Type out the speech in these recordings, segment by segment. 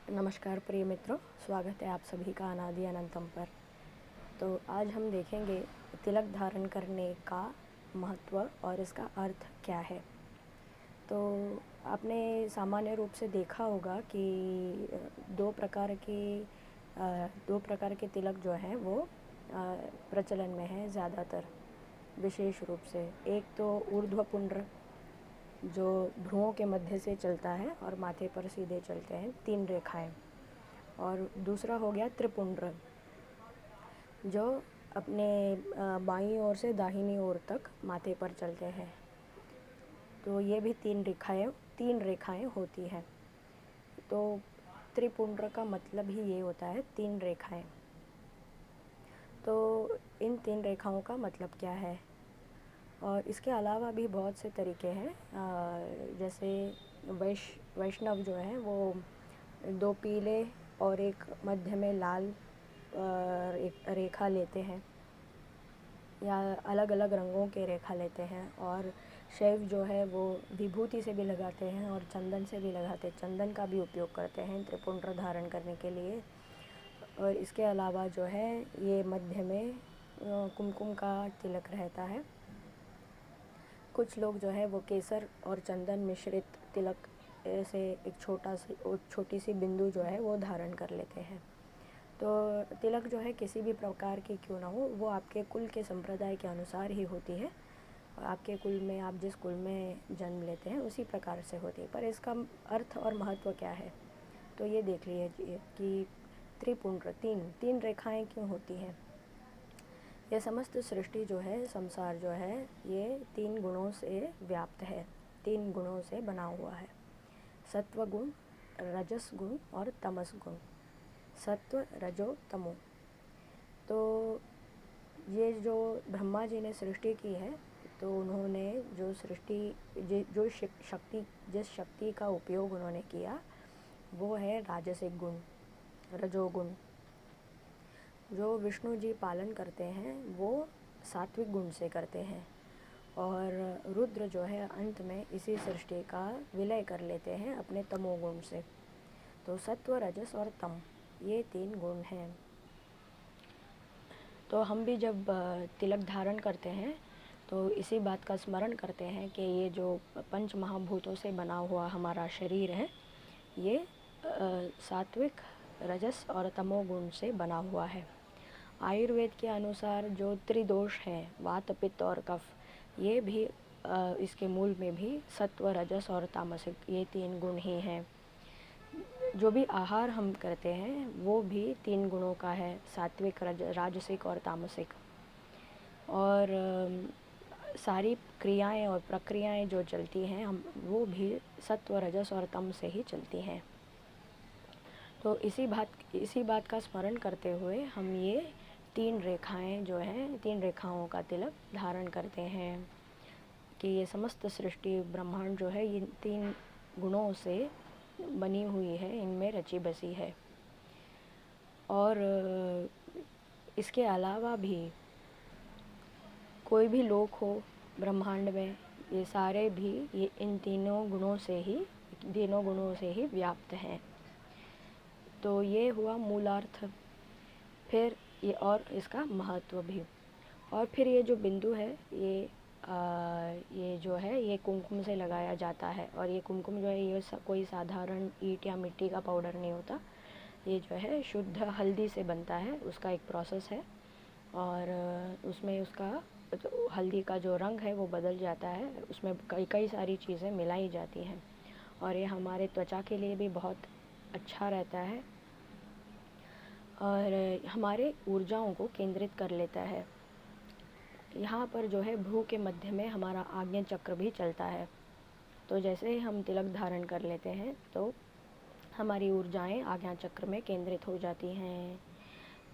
नमस्कार प्रिय मित्रों, स्वागत है आप सभी का अनादि अनंतम पर। तो आज हम देखेंगे तिलक धारण करने का महत्व और इसका अर्थ क्या है। तो आपने सामान्य रूप से देखा होगा कि दो प्रकार के तिलक जो हैं वो प्रचलन में है ज़्यादातर, विशेष रूप से। एक तो ऊर्ध्वपुंड्र जो भ्रुओं के मध्य से चलता है और माथे पर सीधे चलते हैं, 3 रेखाएं। और दूसरा हो गया त्रिपुंड्र जो अपने बाईं ओर से दाहिनी ओर तक माथे पर चलते हैं। तो ये भी 3 रेखाएं होती हैं। तो त्रिपुंड्र का मतलब ही ये होता है 3 रेखाएं। तो इन 3 रेखाओं का मतलब क्या है, और इसके अलावा भी बहुत से तरीके हैं। जैसे वैष्णव जो है वो 2 पीले और एक मध्य में लाल एक रेखा लेते हैं, या अलग अलग रंगों के रेखा लेते हैं। और शैव जो है वो विभूति से भी लगाते हैं और चंदन से भी लगाते हैं, चंदन का भी उपयोग करते हैं त्रिपुंड्र धारण करने के लिए। और इसके अलावा जो है ये मध्य में कुमकुम का तिलक रहता है। कुछ लोग जो है वो केसर और चंदन मिश्रित तिलक से एक छोटी सी बिंदु जो है वो धारण कर लेते हैं। तो तिलक जो है किसी भी प्रकार की क्यों ना हो, वो आपके कुल के संप्रदाय के अनुसार ही होती है। आपके कुल में, आप जिस कुल में जन्म लेते हैं उसी प्रकार से होती है। पर इसका अर्थ और महत्व क्या है, तो ये देख लीजिए कि त्रिपुंड्र, तीन रेखाएं क्यों होती हैं। यह समस्त सृष्टि जो है, संसार जो है, ये 3 गुणों से व्याप्त है, 3 गुणों से बना हुआ है। सत्व गुण, रजस गुण और तमस गुण। सत्व, रजो, तमो। तो ये जो ब्रह्मा जी ने सृष्टि की है, तो उन्होंने जिस शक्ति का उपयोग उन्होंने किया वो है राजसिक गुण, रजोगुण। जो विष्णु जी पालन करते हैं वो सात्विक गुण से करते हैं। और रुद्र जो है अंत में इसी सृष्टि का विलय कर लेते हैं अपने तमोगुण से। तो सत्व, रजस और तम, ये 3 गुण हैं। तो हम भी जब तिलक धारण करते हैं तो इसी बात का स्मरण करते हैं कि ये जो 5 महाभूतों से बना हुआ हमारा शरीर है, ये सात्विक, रजस और तमोगुण से बना हुआ है। आयुर्वेद के अनुसार जो त्रिदोष हैं, वात, पित्त और कफ, ये भी इसके मूल में भी सत्व, रजस और तामसिक, ये 3 गुण ही हैं। जो भी आहार हम करते हैं वो भी 3 गुणों का है, सात्विक, राजसिक और तामसिक। और सारी क्रियाएं और प्रक्रियाएं जो चलती हैं हम, वो भी सत्व, रजस और तम से ही चलती हैं। तो इसी बात का स्मरण करते हुए हम ये 3 रेखाएं जो हैं, 3 रेखाओं का तिलक धारण करते हैं कि ये समस्त सृष्टि, ब्रह्मांड जो है, ये 3 गुणों से बनी हुई है, इनमें रची बसी है। और इसके अलावा भी कोई भी लोक हो ब्रह्मांड में, ये सारे भी ये इन तीनों गुणों से ही व्याप्त हैं। तो ये हुआ मूलार्थ। फिर ये और इसका महत्व भी। और फिर ये जो बिंदु है, ये जो है ये कुमकुम से लगाया जाता है। और ये कुमकुम जो है ये कोई साधारण ईंट या मिट्टी का पाउडर नहीं होता, ये जो है शुद्ध हल्दी से बनता है। उसका एक प्रोसेस है और उसमें उसका हल्दी का जो रंग है वो बदल जाता है, उसमें कई सारी चीज़ें मिलाई जाती हैं। और ये हमारे त्वचा के लिए भी बहुत अच्छा रहता है और हमारे ऊर्जाओं को केंद्रित कर लेता है। यहाँ पर जो है भ्रू के मध्य में हमारा आज्ञा चक्र भी चलता है। तो जैसे ही हम तिलक धारण कर लेते हैं तो हमारी ऊर्जाएं आज्ञा चक्र में केंद्रित हो जाती हैं।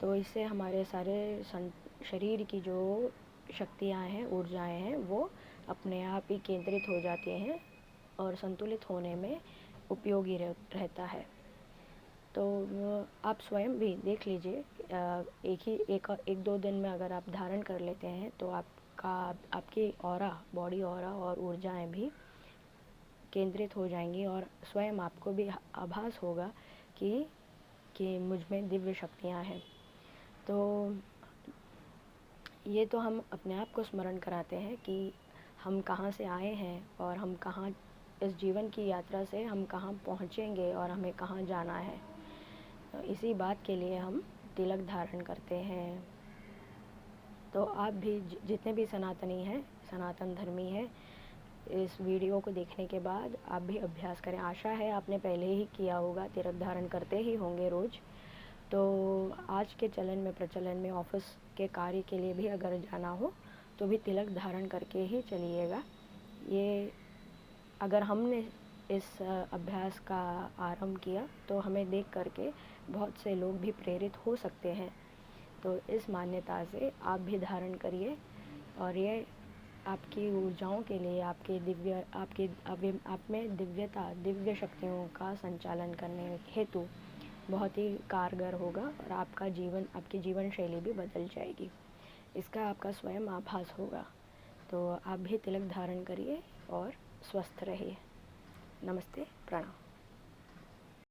तो इससे हमारे सारे शरीर की जो शक्तियाँ हैं, ऊर्जाएं हैं, वो अपने आप ही केंद्रित हो जाती हैं और संतुलित होने में उपयोगी रहता है। तो आप स्वयं भी देख लीजिए, एक दो दिन में अगर आप धारण कर लेते हैं तो आपकी ऑरा, बॉडी ऑरा और ऊर्जाएं भी केंद्रित हो जाएंगी और स्वयं आपको भी आभास होगा कि मुझ में दिव्य शक्तियाँ हैं। तो ये तो हम अपने आप को स्मरण कराते हैं कि हम कहाँ से आए हैं और हम कहाँ, इस जीवन की यात्रा से हम कहाँ पहुँचेंगे और हमें कहाँ जाना है। तो इसी बात के लिए हम तिलक धारण करते हैं। तो आप भी जितने भी सनातनी हैं, सनातन धर्मी हैं, इस वीडियो को देखने के बाद आप भी अभ्यास करें। आशा है आपने पहले ही किया होगा, तिलक धारण करते ही होंगे रोज़। तो आज के चलन में, प्रचलन में, ऑफिस के कार्य के लिए भी अगर जाना हो तो भी तिलक धारण करके ही चलिएगा। ये अगर हमने इस अभ्यास का आरंभ किया तो हमें देख करके बहुत से लोग भी प्रेरित हो सकते हैं। तो इस मान्यता से आप भी धारण करिए और ये आपकी ऊर्जाओं के लिए, आप में दिव्यता, दिव्य शक्तियों का संचालन करने हेतु बहुत ही कारगर होगा और आपकी जीवन शैली भी बदल जाएगी। इसका आपका स्वयं आभास होगा। तो आप भी तिलक धारण करिए और स्वस्थ रहिए। नमस्ते, प्रणाम।